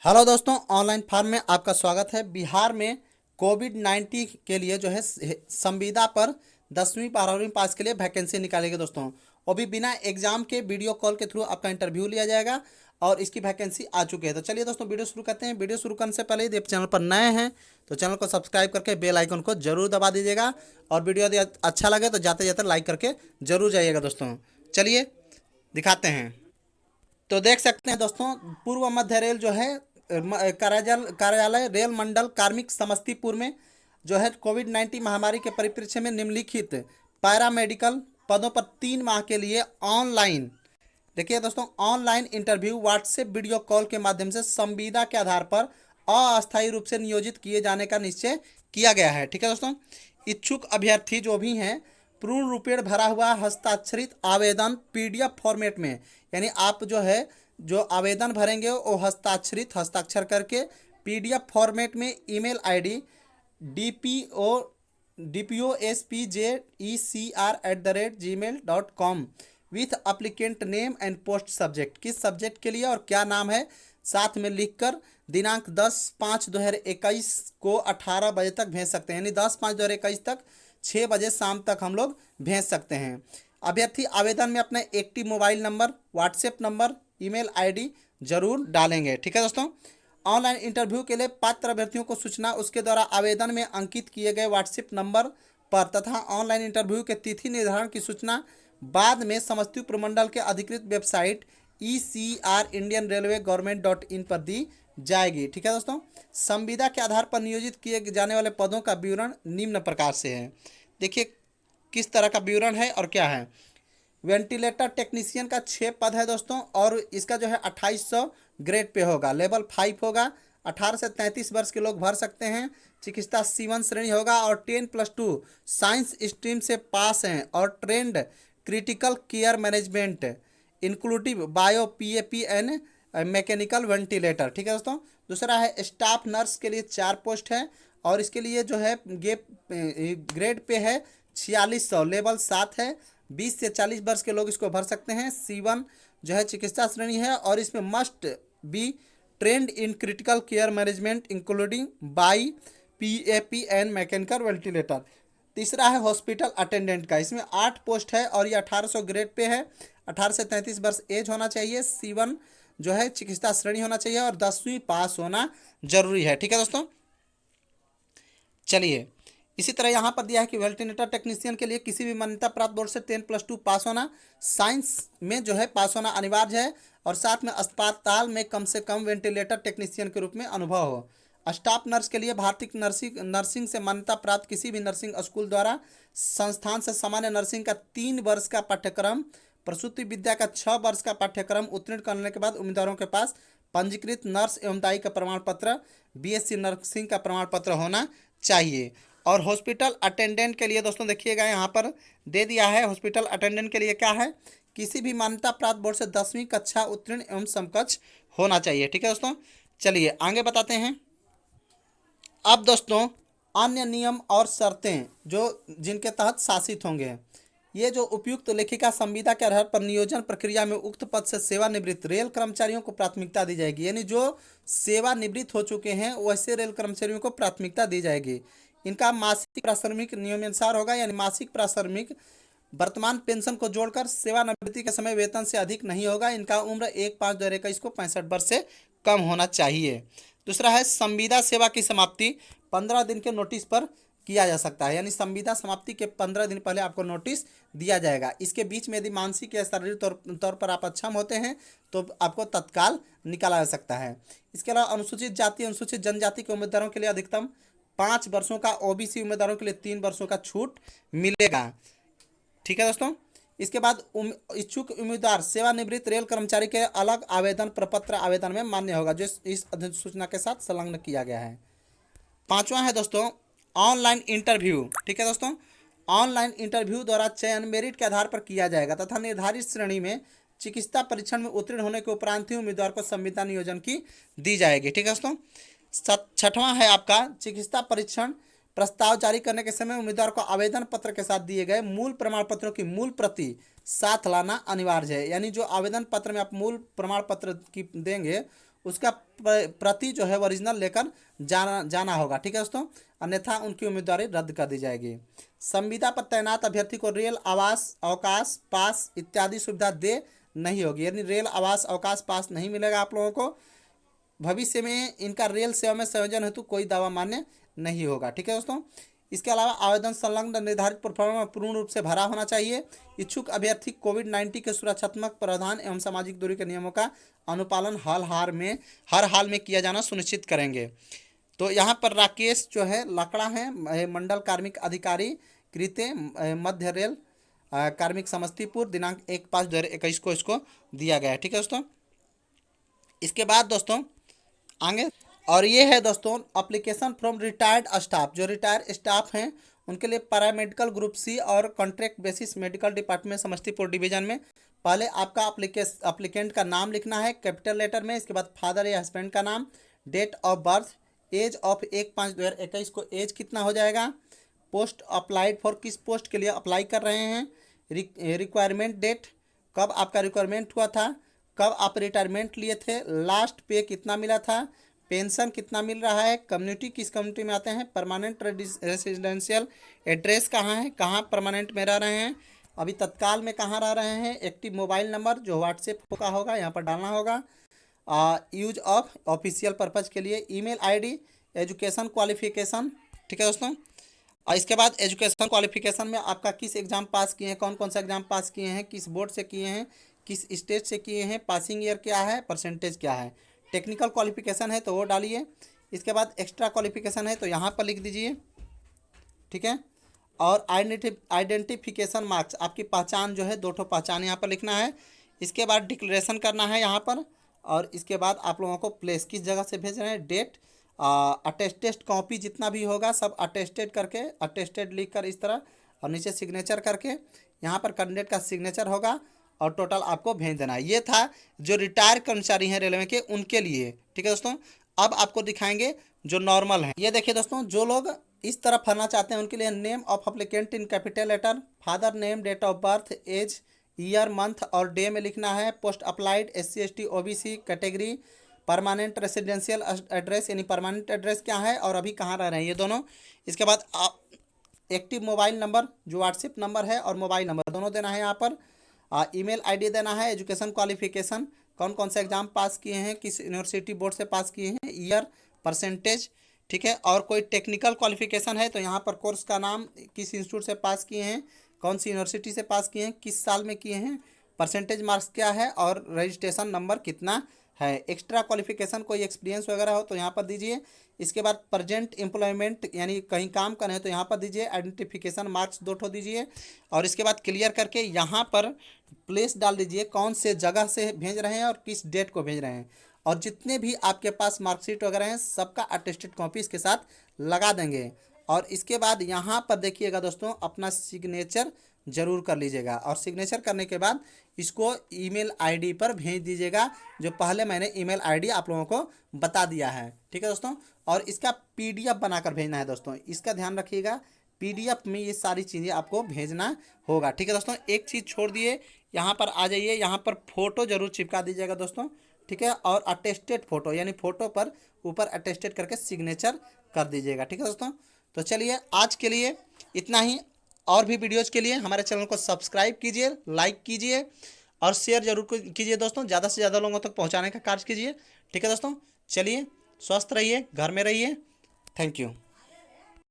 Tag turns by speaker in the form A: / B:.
A: Hello दोस्तों, online form में आपका स्वागत है। बिहार में कोविड-19 के लिए जो है संविदा पर 10वीं 12वीं पास के लिए वैकेंसी निकालेगी दोस्तों। वो भी बिना एग्जाम के वीडियो कॉल के थ्रू आपका इंटरव्यू लिया जाएगा और इसकी वैकेंसी आ चुकी है। तो चलिए दोस्तों, वीडियो शुरू करते हैं। वीडियो शुरू करने से पहले यदि आप चैनल पर नए हैं तो चैनल को सब्सक्राइब करके बेल आइकन को जरूर दबा दीजिएगा और वीडियो यदि अच्छा लगे तो जाते जाते लाइक करके जरूर जाइएगा दोस्तों। चलिए दिखाते हैं। तो देख सकते हैं दोस्तों, पूर्व मध्य रेल जो है कार्यालय रेल मंडल कार्मिक समस्तीपुर में जो है कोविड-19 महामारी के परिप्रेक्ष्य में निम्नलिखित पैरामेडिकल पदों पर 3 माह के लिए ऑनलाइन, देखिए दोस्तों, online interview WhatsApp video call के माध्यम से संविदा के आधार पर अस्थायी रूप से नियोजित किए जाने का निश्चय किया गया है। ठीक है दोस्तों, इच्छुक अभ्यर्थी जो भी हैं पूर्ण रूपेण भरा हुआ हस्ताक्षरित आवेदन पीडीएफ फॉर्मेट में, यानी आप जो है जो आवेदन भरेंगे वो हस्ताक्षर करके पीडीएफ फॉर्मेट में email ID dpospjecr@gmail.com with applicant name and post subject, किस सब्जेक्ट के लिए और क्या नाम है साथ में लिखकर दिनांक 10/5/2021 को 18 बजे तक भेज सकते हैं। यानी 10/5/2021 तक 6 बजे शाम तक हम लोग भेज सकते हैं। अभ्यर्थी आवेदन में अपना active mobile number, WhatsApp number, email ID जरूर डालेंगे। ठीक है दोस्तों, ऑनलाइन इंटरव्यू के लिए पात्र अभ्यर्थियों को सूचना उसके द्वारा आवेदन में अंकित किए गए व्हाट्सएप नंबर पर तथा ऑनलाइन इंटरव्यू के तिथि निर्धारण की सूचना बाद में समस्तीपुर मंडल के अधिकृत वेबसाइट ECR इंडियन रेलवे गवर्नमेंट.in पर दी जाएगी। ठीक है दोस्तों, संविदा के आधार पर नियोजित किए जाने वाले पदों का विवरण निम्न प्रकार से है। देखिए किस तरह का विवरण है और क्या है। वेंटिलेटर टेक्नीशियन का 6 पद है दोस्तों और इसका जो है 2800 ग्रेड पे होगा, लेवल 5 होगा। 18 से 33 वर्ष के लोग भर सकते हैं। चिकित्सा C1 श्रेणी होगा और 10+2 साइंस स्ट्रीम से पास हैं और trained critical care management including bi PAP and mechanical ventilator. ठीक है दोस्तों, दूसरा है स्टाफ नर्स के लिए 4 पोस्ट है और इसके लिए जो है ग्रेड पे है 4600, लेवल 7 है। 20 से 40 वर्ष के लोग इसको भर सकते हैं। C1 जो है चिकित्सा श्रेणी है और इसमें must be trend in critical care management including by PAP and mechanical ventilator. तीसरा है हॉस्पिटल अटेंडेंट का, इसमें 8 पोस्ट है और ये 1800 ग्रेड पे है। 18 से 33 वर्ष एज होना चाहिए। C1 जो है चिकित्सा श्रेणी होना चाहिए और 10वीं पास होना जरूरी है। ठीक है दोस्तों, चलिए इसी तरह यहाँ पर दिया है कि वेंटिलेटर टेक्नीशियन के लिए किसी भी मान्यता प्राप्त बोर्ड से 10+2 पास होना, साइंस में जो है पास होना अनिवार्य है और साथ में अस्पताल में कम से कम वेंटिलेटर टेक्नीशियन के रूप में अनुभव हो। स्टाफ नर्स के लिए भारतीय नर्सिंग से मान्यता प्राप्त किसी भी नर्सिंग स्कूल द्वारा संस्थान से सामान्य नर्सिंग का 3 वर्ष का पाठ्यक्रम, प्रसूति विद्या का 6 वर्ष का पाठ्यक्रम उत्तीर्ण करने के बाद उम्मीदवारों के पास पंजीकृत नर्स एवं दाई का प्रमाण पत्र, BSc नर्सिंग का प्रमाण पत्र होना चाहिए। और हॉस्पिटल अटेंडेंट के लिए दोस्तों देखिएगा यहाँ पर दे दिया है। हॉस्पिटल अटेंडेंट के लिए क्या है, किसी भी मान्यता प्राप्त बोर्ड से 10वीं कक्षा उत्तीर्ण एवं समकक्ष होना चाहिए। ठीक है दोस्तों, चलिए आगे बताते हैं। अब दोस्तों अन्य नियम और शर्तें जो जिनके तहत शासित होंगे, ये जो उपयुक्त लेखिका संविदा के आधार पर नियोजन प्रक्रिया में उक्त पद से सेवानिवृत्त रेल कर्मचारियों को प्राथमिकता दी जाएगी। यानी जो सेवानिवृत्त हो चुके हैं वैसे रेल कर्मचारियों को प्राथमिकता दी जाएगी। इनका मासिक प्राश्रमिक नियमानुसार होगा, यानी मासिक प्राश्रमिक वर्तमान पेंशन को जोड़कर सेवानिवृत्ति के समय वेतन से अधिक नहीं होगा। इनका उम्र 1/5/2021 को 65 वर्ष से कम होना चाहिए। दूसरा है संविदा सेवा की समाप्ति 15 दिन के नोटिस पर किया जा सकता है, यानी संविदा समाप्ति के 15 दिन पहले आपको नोटिस दिया जाएगा। इसके बीच में यदि मानसिक या शारीरिक तौर पर आप अक्षम होते हैं तो आपको तत्काल निकाला जा सकता है। इसके अलावा अनुसूचित जाति अनुसूचित जनजाति के उम्मीदवारों के लिए अधिकतम 5 वर्षों का, OBC उम्मीदवारों के लिए 3 वर्षों का छूट मिलेगा। ठीक है दोस्तों, इसके बाद इच्छुक उम्मीदवार सेवानिवृत्त रेल कर्मचारी के अलग आवेदन प्रपत्र आवेदन में मान्य होगा, जो इस अधिसूचना के साथ संलग्न किया गया है। 5वां है दोस्तों ऑनलाइन इंटरव्यू। ठीक है दोस्तों, ऑनलाइन इंटरव्यू द्वारा चयन मेरिट के आधार पर किया जाएगा तथा निर्धारित श्रेणी में चिकित्सा परीक्षण में उत्तीर्ण होने के उपरांत ही उम्मीदवार को संविदा नियोजन की दी जाएगी। ठीक है दोस्तों, 6वां है आपका चिकित्सा परीक्षण प्रस्ताव जारी करने के समय उम्मीदवार को आवेदन पत्र के साथ दिए गए मूल प्रमाण पत्रों की मूल प्रति साथ लाना अनिवार्य है। यानी जो आवेदन पत्र में आप मूल प्रमाण पत्र की देंगे उसका प्रति जो है ओरिजिनल लेकर जाना होगा। ठीक है दोस्तों, अन्यथा उनकी उम्मीदवारी रद्द कर दी जाएगी। संविदा पर तैनात अभ्यर्थी को रेल आवास अवकाश पास इत्यादि सुविधा दे नहीं होगी, यानी रेल आवास अवकाश पास नहीं मिलेगा आप लोगों को। भविष्य में इनका रेल सेवा में संयोजन हेतु कोई दावा मान्य नहीं होगा। ठीक है दोस्तों, इसके अलावा आवेदन संलग्न निर्धारित प्रोफार्मा में पूर्ण रूप से भरा होना चाहिए। इच्छुक अभ्यर्थी कोविड-19 के सुरक्षात्मक प्रावधान एवं सामाजिक दूरी के नियमों का अनुपालन हर हाल में किया जाना सुनिश्चित करेंगे। तो यहाँ पर राकेश जो है लकड़ा है, मंडल कार्मिक अधिकारी कृत्य मध्य रेल कार्मिक समस्तीपुर, दिनांक 1/5/2021 को इसको दिया गया है। ठीक है दोस्तों, इसके बाद दोस्तों आगे और ये है दोस्तों अप्लीकेशन फ्रॉम रिटायर्ड स्टाफ। जो रिटायर्ड स्टाफ हैं उनके लिए पैरामेडिकल ग्रुप सी और contract basis medical department Samastipur division में पहले आपका अप्लीकेंट का नाम लिखना है कैपिटल लेटर में। इसके बाद फादर या हस्बैंड का नाम, date of birth, age of 1/5/2021 को एज कितना हो जाएगा, पोस्ट अप्लाइड फॉर किस पोस्ट के लिए अप्लाई कर रहे हैं, रिक्वायरमेंट डेट, कब आपका रिक्वायरमेंट हुआ था, कब आप रिटायरमेंट लिए थे, लास्ट पे कितना मिला था, पेंशन कितना मिल रहा है, कम्युनिटी किस कम्युनिटी में आते हैं, परमानेंट रेसिडेंशियल एड्रेस कहाँ है, कहाँ परमानेंट में रह रहे हैं, अभी तत्काल में कहाँ रह रहे हैं, एक्टिव मोबाइल नंबर जो व्हाट्सएप का होगा यहाँ पर डालना होगा, यूज ऑफ ऑफिशियल पर्पज़ के लिए, ईमेल आईडी, एजुकेशन क्वालिफिकेशन। ठीक है दोस्तों, और इसके बाद एजुकेशन क्वालिफिकेशन में आपका किस एग्ज़ाम पास किए हैं, कौन कौन सा एग्ज़ाम पास किए हैं, किस बोर्ड से किए हैं, किस स्टेट से किए हैं, पासिंग ईयर क्या है, परसेंटेज क्या है, टेक्निकल क्वालिफिकेशन है तो वो डालिए। इसके बाद एक्स्ट्रा क्वालिफिकेशन है तो यहाँ पर लिख दीजिए। ठीक है, और आइडेंटिफिकेशन मार्क्स, आपकी पहचान जो है 2 पहचान यहाँ पर लिखना है। इसके बाद डिक्लेरेशन करना है यहाँ पर, और इसके बाद आप लोगों को प्लेस किस जगह से भेज रहे हैं, डेट, अटेस्टेड कॉपी जितना भी होगा सब अटेस्टेड करके, अटेस्टेड लिख कर इस तरह, और नीचे सिग्नेचर करके यहाँ पर कैंडिडेट का सिग्नेचर होगा और टोटल आपको भेज देना है। ये था जो रिटायर कर्मचारी हैं रेलवे के उनके लिए। ठीक है दोस्तों, अब आपको दिखाएंगे जो नॉर्मल हैं। ये देखिए दोस्तों, जो लोग इस तरफ भरना चाहते हैं उनके लिए name of applicant in capital letter, father name, date of birth, age, year, month और डे में लिखना है, post applied, SC ST OBC category, permanent residential address यानी परमानेंट एड्रेस क्या है और अभी कहाँ रह रहे हैं ये दोनों। इसके बाद एक्टिव मोबाइल नंबर जो व्हाट्सएप नंबर है और मोबाइल नंबर दोनों देना है यहाँ पर, ईमेल आईडी देना है, एजुकेशन क्वालिफिकेशन कौन कौन सा एग्ज़ाम पास किए हैं, किस यूनिवर्सिटी बोर्ड से पास किए हैं, ईयर, परसेंटेज। ठीक है, और कोई टेक्निकल क्वालिफिकेशन है तो यहाँ पर कोर्स का नाम, किस इंस्टीट्यूट से पास किए हैं, कौन सी यूनिवर्सिटी से पास किए हैं, किस साल में किए हैं, परसेंटेज मार्क्स क्या है और रजिस्ट्रेशन नंबर कितना है। एक्स्ट्रा क्वालिफिकेशन कोई एक्सपीरियंस वगैरह हो तो यहाँ पर दीजिए। इसके बाद प्रेजेंट एम्प्लॉयमेंट यानी कहीं काम कर रहे हैं तो यहाँ पर दीजिए, आइडेंटिफिकेशन मार्क्स 2 दीजिए, और इसके बाद क्लियर करके यहाँ पर प्लेस डाल दीजिए, कौन से जगह से भेज रहे हैं और किस डेट को भेज रहे हैं, और जितने भी आपके पास मार्कशीट वगैरह हैं सबका अटेस्टेड कॉपी इसके साथ लगा देंगे। और इसके बाद यहाँ पर देखिएगा दोस्तों, अपना सिग्नेचर जरूर कर लीजिएगा, और सिग्नेचर करने के बाद इसको ईमेल आईडी पर भेज दीजिएगा, जो पहले मैंने ईमेल आईडी आप लोगों को बता दिया है। ठीक है दोस्तों, और इसका PDF बनाकर भेजना है दोस्तों, इसका ध्यान रखिएगा, PDF में ये सारी चीज़ें आपको भेजना होगा। ठीक है दोस्तों, एक चीज़ छोड़ दिए, यहाँ पर आ जाइए, यहाँ पर फ़ोटो जरूर चिपका दीजिएगा दोस्तों। ठीक है, और अटेस्टेड फ़ोटो यानी फ़ोटो पर ऊपर अटेस्टेड करके सिग्नेचर कर दीजिएगा। ठीक है दोस्तों, तो चलिए आज के लिए इतना ही। और भी वीडियोज़ के लिए हमारे चैनल को सब्सक्राइब कीजिए, लाइक कीजिए और शेयर जरूर कीजिए दोस्तों, ज़्यादा से ज़्यादा लोगों तक पहुंचाने का कार्य कीजिए। ठीक है दोस्तों, चलिए स्वस्थ रहिए, घर में रहिए, थैंक यू।